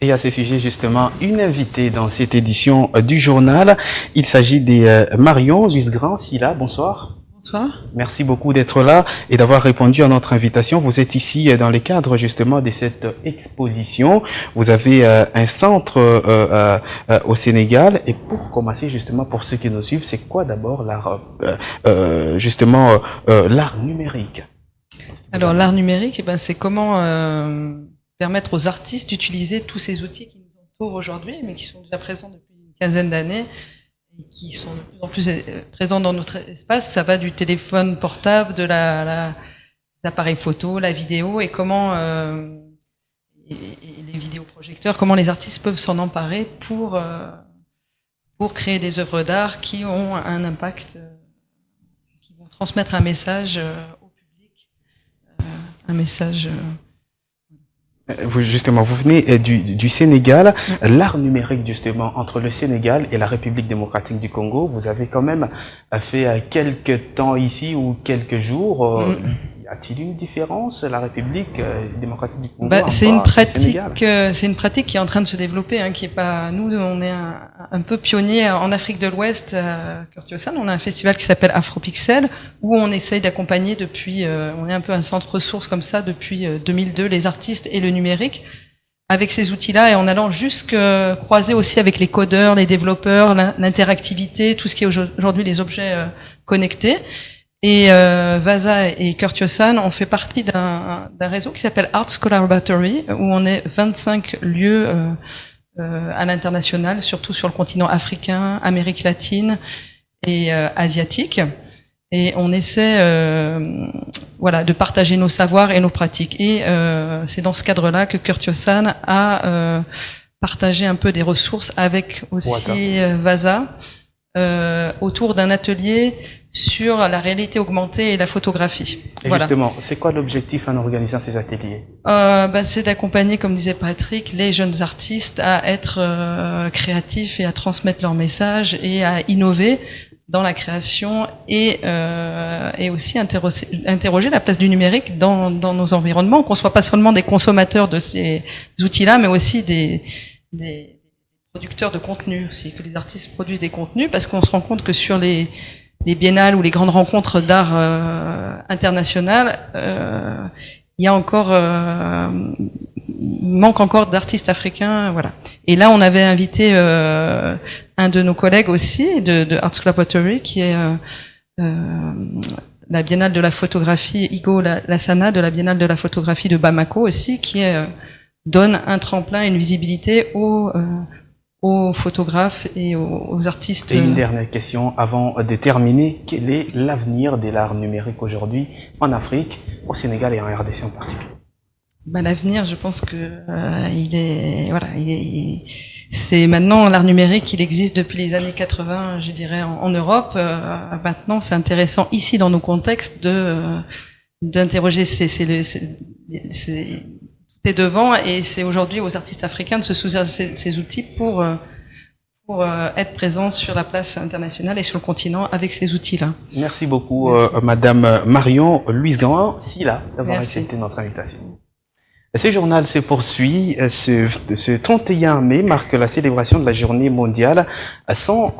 Et à ce sujet, justement, une invitée dans cette édition du journal. Il s'agit de Marion Gisgrand Silla. Bonsoir. Bonsoir. Merci beaucoup d'être là et d'avoir répondu à notre invitation. Vous êtes ici dans le cadre justement de cette exposition. Vous avez un centre au Sénégal. Et pour commencer justement, pour ceux qui nous suivent, c'est quoi d'abord l'art, l'art numérique? Alors l'art numérique, c'est comment permettre aux artistes d'utiliser tous ces outils qui nous entourent aujourd'hui, mais qui sont déjà présents depuis une quinzaine d'années et qui sont de plus en plus présents dans notre espace. Ça va du téléphone portable, de l'appareil photo, la vidéo, et comment et les vidéoprojecteurs, comment les artistes peuvent s'en emparer pour créer des œuvres d'art qui ont un impact, qui vont transmettre un message au public, un message. Justement, vous venez du Sénégal. L'art numérique, justement, entre le Sénégal et la République démocratique du Congo, vous avez quand même fait quelques temps ici ou quelques jours. Y a-t-il une différence, la République démocratique du Congo? C'est une pratique qui est en train de se développer, qui est pas. Nous, on est un peu pionniers en Afrique de l'Ouest, à Kurtiosan. On a un festival qui s'appelle Afropixel, où on essaye d'accompagner depuis. On est un peu un centre ressources comme ça depuis 2002, les artistes et le numérique, avec ces outils-là, et en allant jusque croiser aussi avec les codeurs, les développeurs, l'interactivité, tout ce qui est aujourd'hui les objets connectés. Et Vaza et Kurtiosan ont fait partie d'un réseau qui s'appelle Arts Collaboratory, où on est 25 lieux à l'international, surtout sur le continent africain, Amérique latine et asiatique. Et on essaie de partager nos savoirs et nos pratiques. Et c'est dans ce cadre-là que Kurtiosan a partagé un peu des ressources avec aussi Vaza autour d'un atelier sur la réalité augmentée et la photographie. Et justement, c'est quoi l'objectif en organisant ces ateliers? C'est d'accompagner, comme disait Patrick, les jeunes artistes à être créatifs et à transmettre leur message et à innover dans la création et aussi interroger la place du numérique dans nos environnements, qu'on soit pas seulement des consommateurs de ces outils-là, mais aussi des producteurs de contenu aussi, que les artistes produisent des contenus, parce qu'on se rend compte que sur les biennales ou les grandes rencontres d'art internationales, il manque encore d'artistes africains, voilà. Et là, on avait invité un de nos collègues aussi de Arts Collaboratory, qui est la Biennale de la photographie, Igo Lassana, de la Biennale de la photographie de Bamako aussi, qui donne un tremplin, une visibilité aux photographes et aux artistes. Et une dernière question avant de terminer. Quel est l'avenir de l'art numérique aujourd'hui en Afrique, au Sénégal et en RDC en particulier? L'avenir, je pense que c'est maintenant l'art numérique, il existe depuis les années 80, je dirais, en Europe. Maintenant, c'est intéressant ici dans nos contextes d'interroger tout est devant, et c'est aujourd'hui aux artistes africains de se saisir ces outils pour être présents sur la place internationale et sur le continent avec ces outils-là. Merci beaucoup, Madame Marion Gisgrand Silla, d'avoir accepté notre invitation. Ce journal se poursuit. Ce 31 mai marque la célébration de la journée mondiale sans